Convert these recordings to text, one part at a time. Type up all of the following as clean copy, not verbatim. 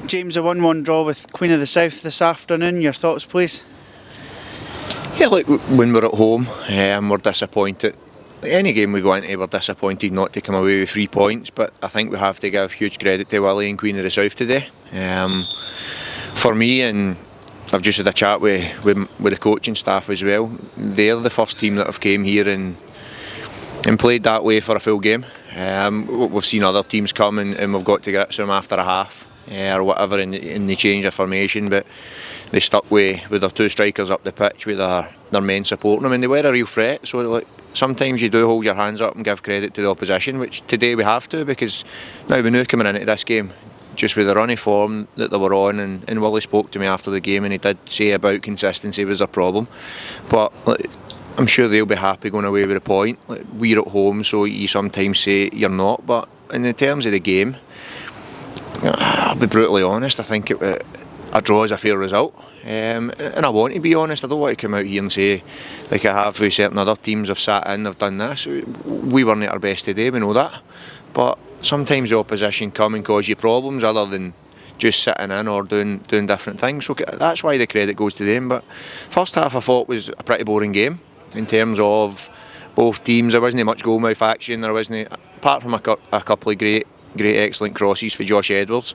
James, a 1-1 draw with Queen of the South this afternoon. Your thoughts, please? Yeah, look, when we're at home, we're disappointed. Any game we go into, we're disappointed not to come away with 3 points, but I think we have to give huge credit to Willie and Queen of the South today. For me, and I've just had a chat with the coaching staff as well, they're the first team that have came here and played that way for a full game. We've seen other teams come and we've got to grips with them after a half or whatever, and they change their formation, but they stuck with their two strikers up the pitch with their men supporting them, and they were a real threat. So like, sometimes you do hold your hands up and give credit to the opposition, which today we have to, because now we knew coming into this game, just with the run of form that they were on, and Willie spoke to me after the game and he did say about consistency was a problem, but like, I'm sure they'll be happy going away with a point. Like, we're at home, so you sometimes say you're not, but in terms of the game, I'll be brutally honest, I think a draw is a fair result, and I want to be honest. I don't want to come out here and say, like I have with certain other teams, have sat in, have done this. We weren't at our best today, we know that, but sometimes the opposition come and cause you problems other than just sitting in or doing different things, so that's why the credit goes to them. But first half I thought was a pretty boring game in terms of both teams. There wasn't much goalmouth action, there wasn't, apart from a couple of great excellent crosses for Josh Edwards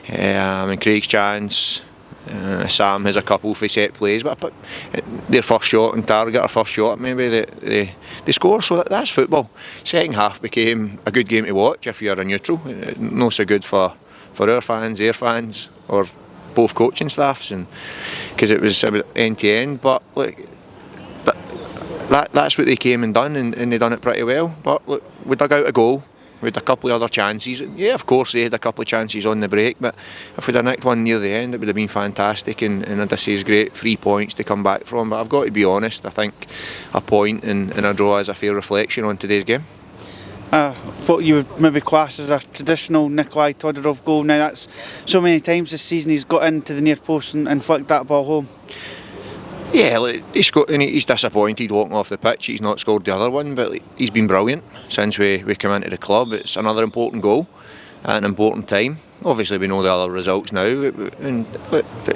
and Craig's chance. Sam has a couple for set plays, but their first shot on target or first shot maybe they score, so that's football. Second half became a good game to watch if you're a neutral, not so good for our fans, their fans, or both coaching staffs, and because it was about end to end. But look, that's what they came and done, and they done it pretty well. But look, we dug out a goal. We had a couple of other chances. Yeah, of course they had a couple of chances on the break, but if we'd have nicked one near the end, it would have been fantastic, and I'd say it's great, 3 points to come back from. But I've got to be honest, I think a point and a draw is a fair reflection on today's game. What you would maybe class as a traditional Nikolai Todorov goal. Now, that's so many times this season he's got into the near post and flicked that ball home. Yeah, he's disappointed walking off the pitch. He's not scored the other one, but he's been brilliant since we come into the club. It's another important goal at an important time. Obviously we know the other results now, and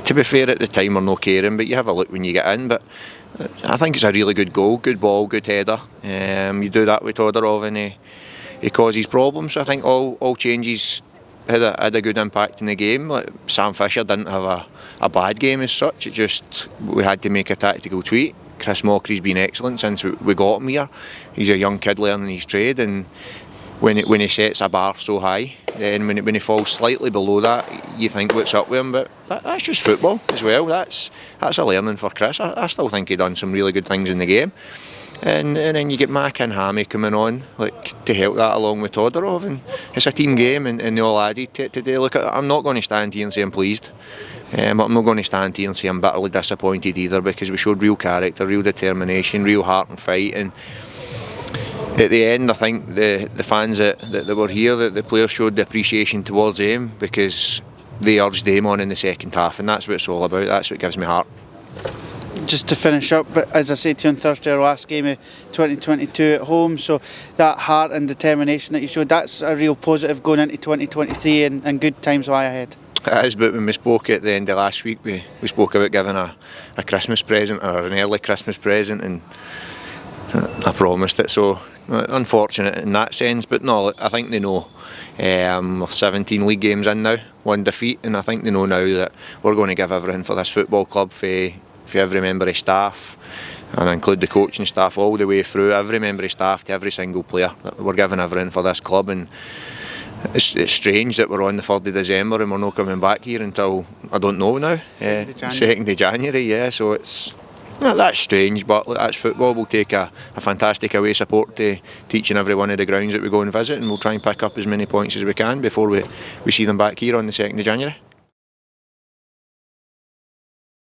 to be fair, at the time we're not caring, but you have a look when you get in. But I think it's a really good goal, good ball, good header. You do that with Todorov and he causes problems. So I think all changes had a good impact in the game. Like, Sam Fisher didn't have a bad game as such, it just we had to make a tactical tweak. Chris Mockery's been excellent since we got him here. He's a young kid learning his trade, and when he sets a bar so high, then when he falls slightly below that, you think what's up with him. But that's just football as well. That's a learning for Chris. I still think he done some really good things in the game. And then you get Mac and Hammy coming on like to help that along with Todorov, and it's a team game, and they all added to it today. Look, I'm not going to stand here and say I'm pleased, but I'm not going to stand here and say I'm bitterly disappointed either, because we showed real character, real determination, real heart and fight. And at the end, I think the fans that were here, the players showed the appreciation towards them, because they urged them on in the second half, and that's what it's all about. That's what gives me heart. Just to finish up, but as I said to you on Thursday, our last game of 2022 at home, so that heart and determination that you showed, that's a real positive going into 2023, and good times lie ahead. It is, but when we spoke at the end of last week, we spoke about giving a Christmas present, or an early Christmas present, and I promised it, so unfortunate in that sense. But no, I think they know. We're 17 league games in now, 1 defeat, and I think they know now that we're going to give everything for this football club, for every member of staff, and include the coaching staff all the way through, every member of staff to every single player. We're giving everything for this club, and it's strange that we're on the 3rd of December and we're not coming back here until, I don't know now, 2nd of January, yeah, so it's that's strange, but look, that's football. We'll take a fantastic away support to each and every one of the grounds that we go and visit, and we'll try and pick up as many points as we can before we see them back here on the 2nd of January.